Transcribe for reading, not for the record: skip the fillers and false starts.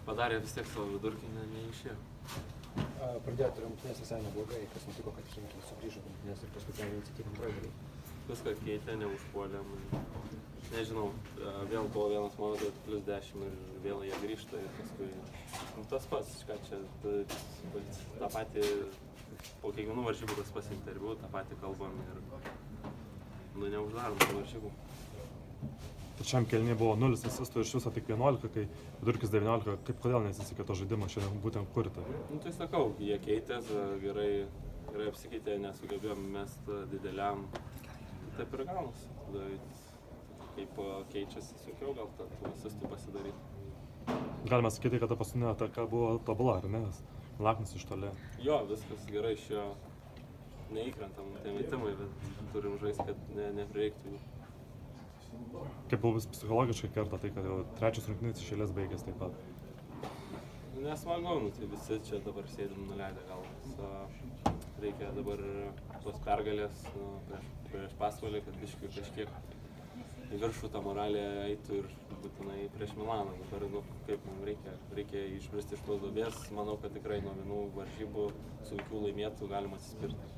padarė vis tiek savo vidurkį, neišėjo. Pradėjote rungtynės visai neblogai, kas nutiko, kad Chimki sugrįžo rungtynės ir paskutinę iniciatyvą antroji dalyje. Viską keitė, neužpuolėm. Nežinau, vėl buvo vienas momentas plus 10 ir vėl jie grįžta ir paskui tas pats, ką čia, tą patį, po kiekvienų varžybų tas pats interviu, tą patį kalbam ir neuždarom tų varžybų. Trečiam kėlinyje buvo 0 asistų ir iš viso tik 11, kai vidurkis 19, kodėl nesisekė to žaidimo šiandien būtent kurti? Tai sakau, jie keitės, gerai apsikeitė, nesugebėjom mest dideliam, taip ir gaunasi. Kaip keičiasi, sunkiau gal tų asistų pasidaryti. Galima sakyti, kad ta paskutinė ataka buvo tobula, ar ne? Laknis iš toli. Jo, viskas gerai išėjo, neįkrentam tie metimai, bet turim žaisti, kad neprireiktų jų. Kaip buvo psichologiškai kerta tai, kad jau trečias rungtynės iš eilės baigės taip pat? Nesmagu, tai visi čia dabar sėdim nuleidę galvas. Reikia dabar tos pergalės prieš Pasvalį, kad biškiai kažkiek į viršų tą moralę eitų ir būtinai prieš Milaną. Dabar, kaip mums reikia išbristi iš tos duobės, manau, kad tikrai nuo vienų varžybų sunkių laimėtų galima atsispirti.